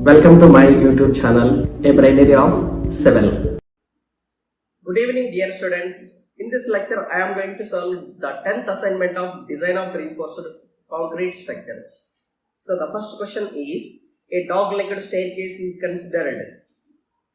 Welcome to my YouTube channel, A Binary of Civil. Good evening, dear students. In this lecture, I am going to solve the 10th assignment of Design of Reinforced Concrete Structures. So the first question is, a dog-legged staircase is considered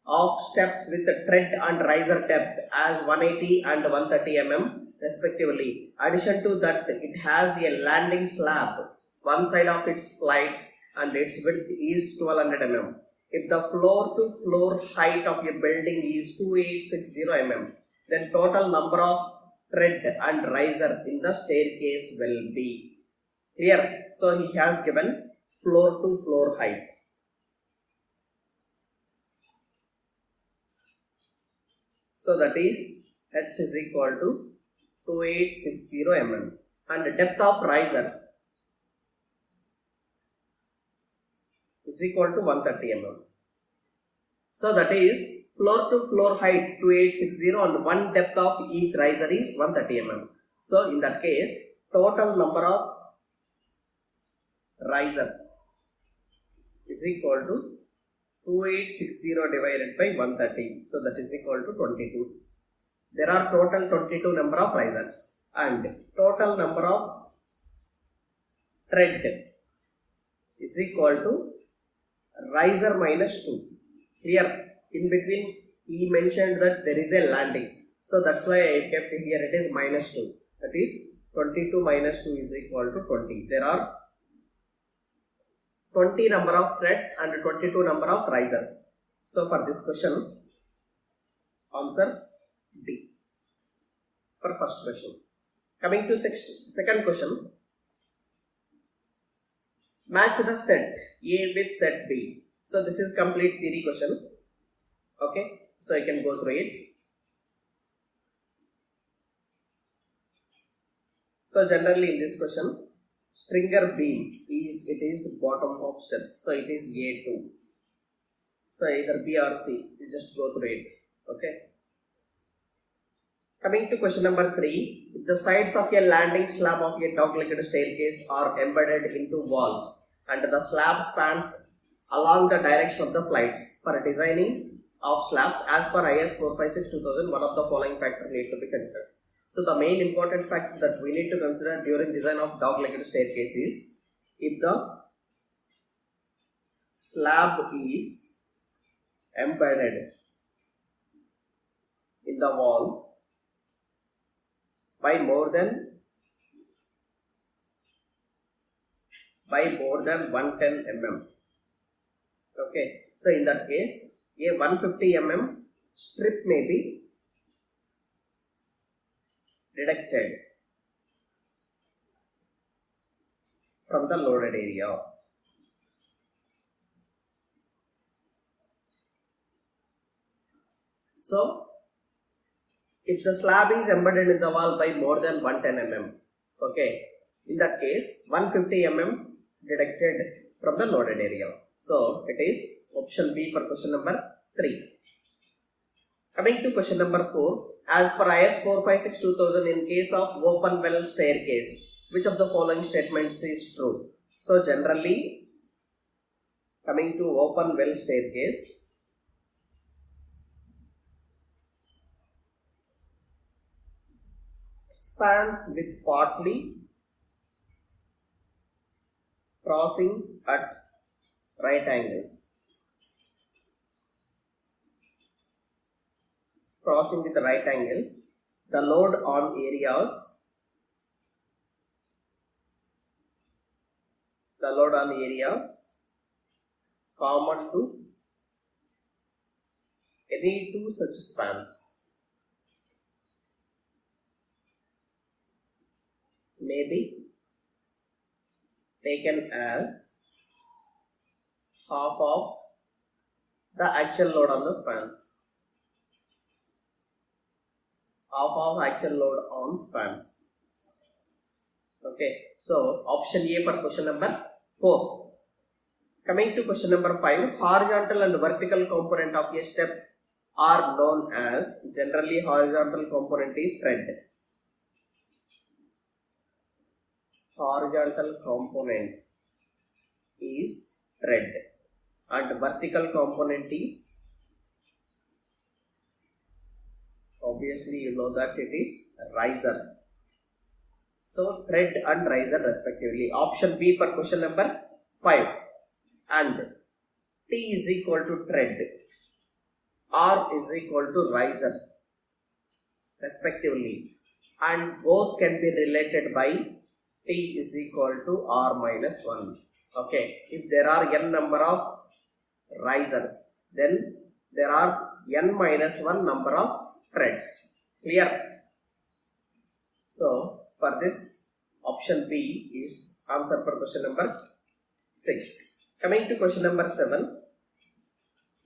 of steps with a tread and riser depth as 180 and 130 mm respectively. Addition to that, it has a landing slab. One side of its flights and its width is 1200 mm. If the floor to floor height of a building is 2860 mm, then total number of tread and riser in the staircase will be clear. So he has given floor to floor height. So that is h is equal to 2860 mm, and depth of riser is equal to 130 mm. So that is floor to floor height 2860 and one depth of each riser is 130 mm. So in that case, total number of riser is equal to 2860 divided by 130. So that is equal to 22. There are total 22 number of risers and total number of tread is equal to riser minus 2. Here in between he mentioned that there is a landing, so that's why I kept here it is minus 2. That is 22 minus 2 is equal to 20. There are 20 number of threads and 22 number of risers. So for this question, answer D for first question. Coming to second question. Match the set A with set B. So this is complete theory question. Okay, so I can go through it. So generally in this question, stringer beam is bottom of steps. So it is A2. So either B or C. You just go through it. Okay. Coming to question number 3, if the sides of a landing slab of a dog-legged staircase are embedded into walls and the slab spans along the direction of the flights, for designing of slabs as per IS 456-2000, one of the following factors need to be considered. So the main important fact that we need to consider during design of dog-legged staircase is, if the slab is embedded in the wall by more than 110 mm. Okay, so in that case, a 150 mm strip may be deducted from the loaded area. So if the slab is embedded in the wall by more than 110 mm, okay, in that case 150 mm deducted from the loaded area. So it is option B for question number 3. Coming to question number 4, as per IS 456-2000, in case of open well staircase, which of the following statements is true? So generally, coming to open well staircase, spans with partly crossing at right angles. Crossing with the right angles, the load on areas common to any two such spans may be taken as half of the actual load on the spans. Half of actual load on spans. Okay, so option A for question number 4. Coming to question number 5, horizontal and vertical component of a step are known as, generally horizontal component is tread. Horizontal component is tread and vertical component is, obviously you know that it is riser. So tread and riser respectively. Option B for question number 5. And T is equal to tread, R is equal to riser respectively, and both can be related by T is equal to R minus 1. Okay, if there are n number of risers, then there are n minus 1 number of treads. Clear? So for this, option B is answer for question number 6. Coming to question number 7.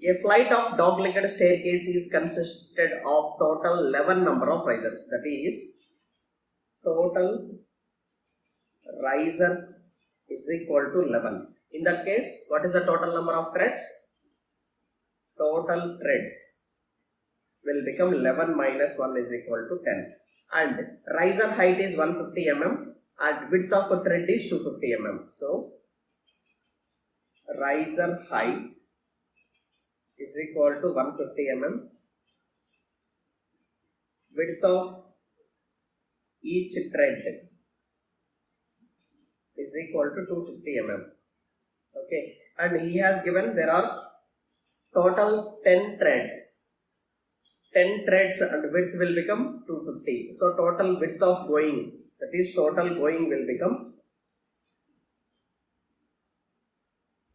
A flight of dog-legged staircase is consisted of total 11 number of risers. That is, total risers is equal to 11. In that case, what is the total number of treads? Total treads will become 11 minus 1 is equal to 10. And riser height is 150 mm and width of a tread is 250 mm. So, riser height is equal to 150 mm. Width of each tread is equal to 250 mm. Okay, and he has given there are total 10 treads. 10 treads and width will become 250. So total width of going, that is total going, will become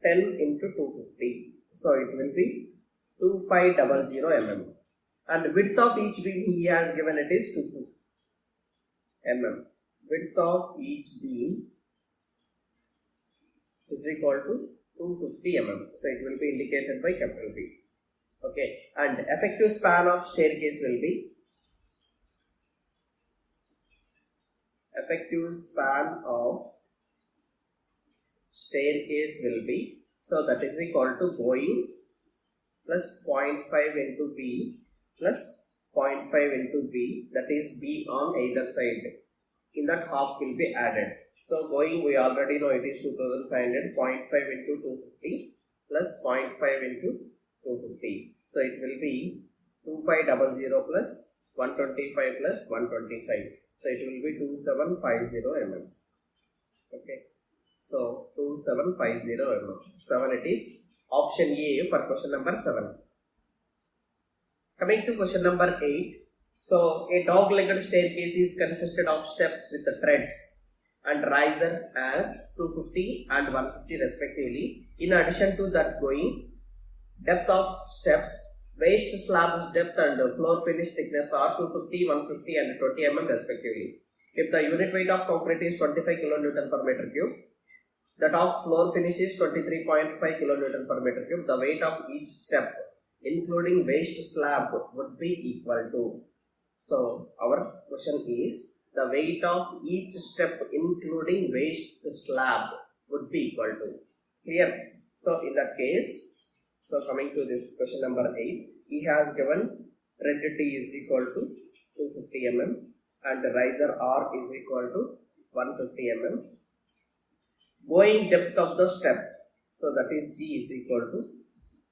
10 into 250. So it will be 2500 mm. And width of each beam he has given it is 250 mm. Width of each beam is equal to 250 mm. So it will be indicated by capital B. Okay, and effective span of staircase will be, effective span of staircase will be, so that is equal to going plus 0.5 into B plus 0.5 into B, that is B on either side. In that half will be added. So going, we already know it is 2500, 0.5 into 250 plus 0.5 into 250. So it will be 2500 plus 125 plus 125. So it will be 2750 mm. Okay. So 2750 mm. 7 it is option A for question number 7. Coming to question number 8. So a dog-legged staircase is consisted of steps with the treads and riser as 250 and 150 respectively. In addition to that, going depth of steps, waist slab's depth and floor finish thickness are 250, 150 and 20 mm respectively. If the unit weight of concrete is 25 kN per meter cube, that of floor finish is 23.5 kN per meter cube, the weight of each step including waist slab would be equal to. So our question is, the weight of each step including waist slab would be equal to. Clear? So in that case, so coming to this question number 8, he has given tread T is equal to 250 mm and riser R is equal to 150 mm. Going depth of the step, so that is G is equal to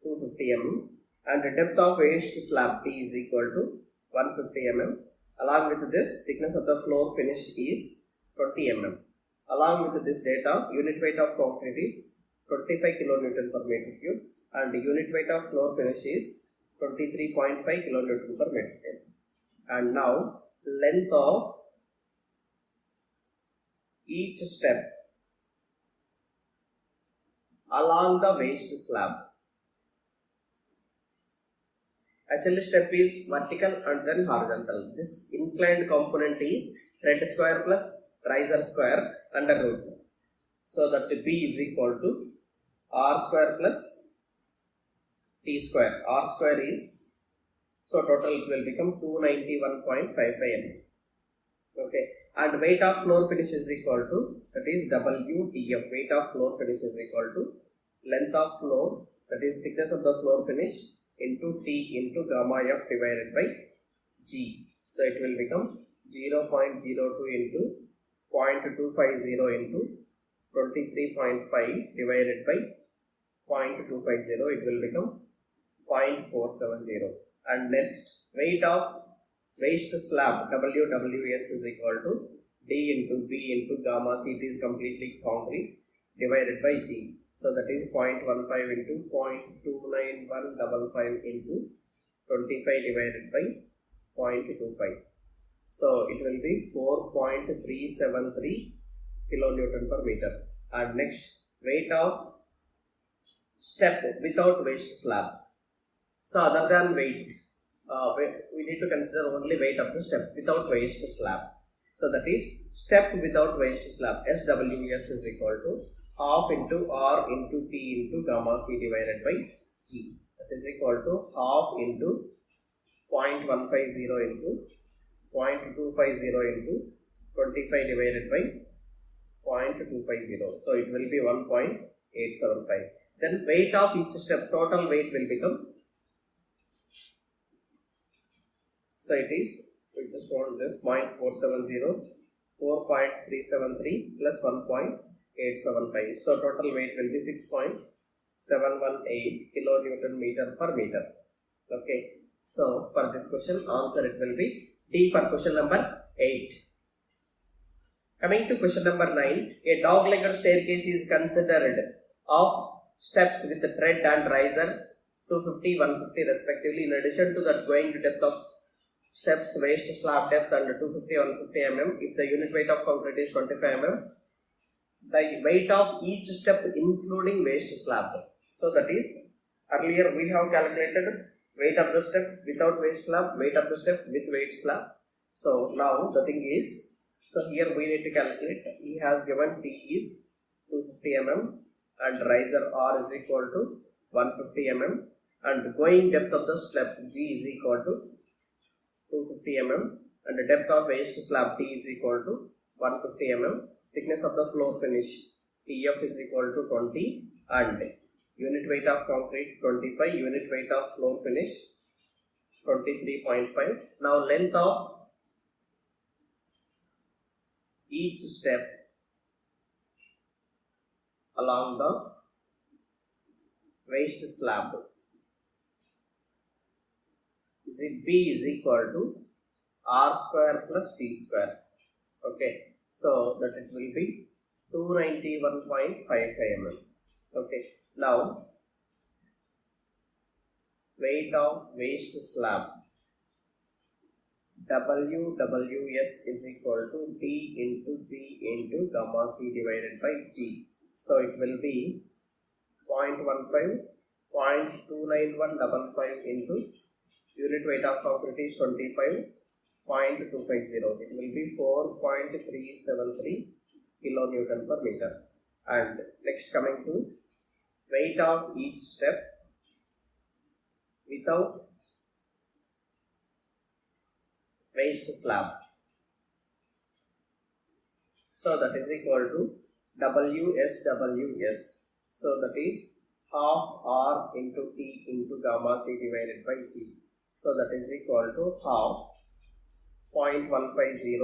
250 mm and the depth of waist slab T is equal to 150 mm. Along with this, thickness of the floor finish is 20 mm. Along with this data, unit weight of concrete is 25 kN per meter cube and the unit weight of floor finish is 23.5 kN per meter cube. And now, length of each step along the waist slab. Actually, step is vertical and then horizontal. This inclined component is tread square plus riser square under root. So that B is equal to R square plus T square. R square is, so total it will become 291.55 mm. Okay, and weight of floor finish is equal to, that is WTF. Weight of floor finish is equal to length of floor, that is thickness of the floor finish, into T into gamma F divided by G. So it will become 0.02 into 0.250 into 23.5 divided by 0.250, it will become 0.470. And next, weight of waste slab WWS is equal to D into B into gamma C. It is completely concrete divided by G. So that is 0.15 into 0.29155 into 25 divided by 0.25. So it will be 4.373 kilonewton per meter. And next, weight of step without waste slab. So other than weight, we need to consider only weight of the step without waste slab. So that is step without waste slab SWS is equal to half into R into T into gamma C divided by G. That is equal to half into 0.150 into 0.250 into 25 divided by 0.250. So it will be 1.875. Then weight of each step, total weight will become. So it is, we just want this 0.470, 4.373 plus 1.875. So total weight will be 6.718 kilonewton meter per meter. Okay. So for this question, answer it will be D for question number 8. Coming to question number 9, a dog-legged staircase is considered of steps with the tread and riser 250, 150 respectively. In addition to that, going to depth of steps, waste slab depth and 250, 150 mm. If the unit weight of concrete is 25 mm, the weight of each step including waste slab. So that is, earlier we have calculated weight of the step without waste slab, weight of the step with waste slab. So now the thing is, so here we need to calculate. He has given T is 250 mm and riser R is equal to 150 mm and going depth of the step G is equal to 250 mm and the depth of waste slab T is equal to 150 mm. Thickness of the floor finish TF is equal to 20 and unit weight of concrete 25, unit weight of floor finish 23.5. Now length of each step along the waste slab B is equal to R square plus T square. Okay, so that it will be 291.55 mm. Okay, now weight of waste slab WWS is equal to D into B into gamma C divided by G. So it will be 0.15, 0.29155 into unit weight of concrete is 25, 0.250. It will be 4.373 kilonewton per meter. And next, coming to weight of each step without waste slab. So that is equal to WSWS. So that is half R into T into gamma C divided by G. So that is equal to half 0.150,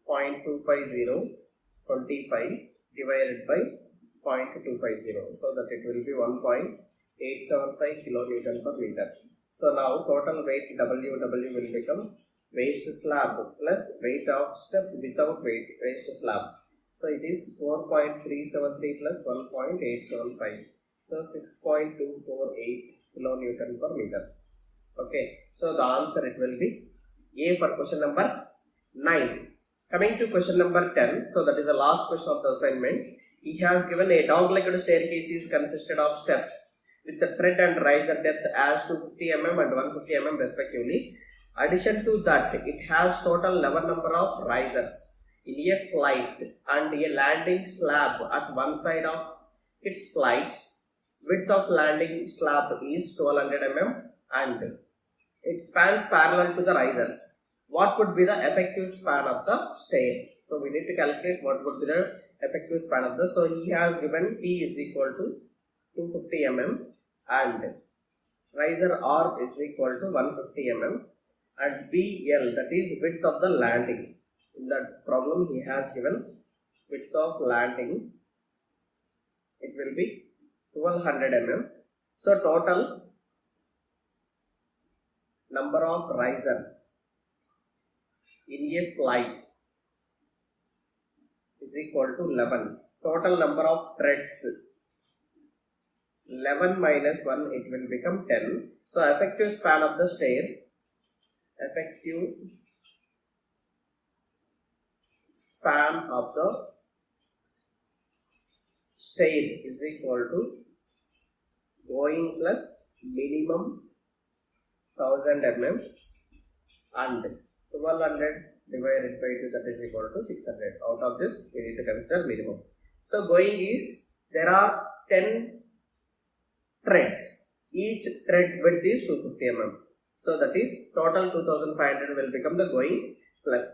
0.250, 25 divided by 0.250. So that it will be 1.875 kilonewton per meter. So now total weight WW will become waste slab plus weight of step without waste slab. So it is 4.373 plus 1.875. So 6.248 kilonewton per meter. Okay, so the answer it will be A for question number 9. Coming to question number 10, so that is the last question of the assignment. He has given a dog-legged staircase is consisted of steps with the tread and riser depth as 250 mm and 150 mm respectively. Addition to that, it has total 11 number of risers in a flight and a landing slab at one side of its flights. Width of landing slab is 1200 mm and it spans parallel to the risers. What would be the effective span of the stair? So we need to calculate what would be the effective span of the. So he has given T is equal to 250 mm and riser R is equal to 150 mm and BL, that is width of the landing. In that problem he has given width of landing, it will be 1200 mm. So total number of riser in a flight is equal to 11. Total number of threads 11 minus 1, it will become 10. So effective span of the stair, effective span of the stair is equal to going plus minimum 1000 mm and 1200 divided by 2, that is equal to 600. Out of this we need to consider minimum. So going is, there are 10 threads, each thread width is 250 mm. So that is total 2500 will become the going, plus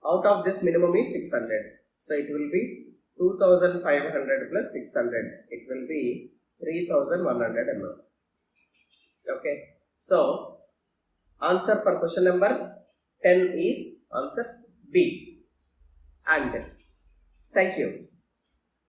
out of this minimum is 600. So it will be 2500 plus 600, it will be 3100 mm. Okay, so answer for question number 10 is answer B. And thank you.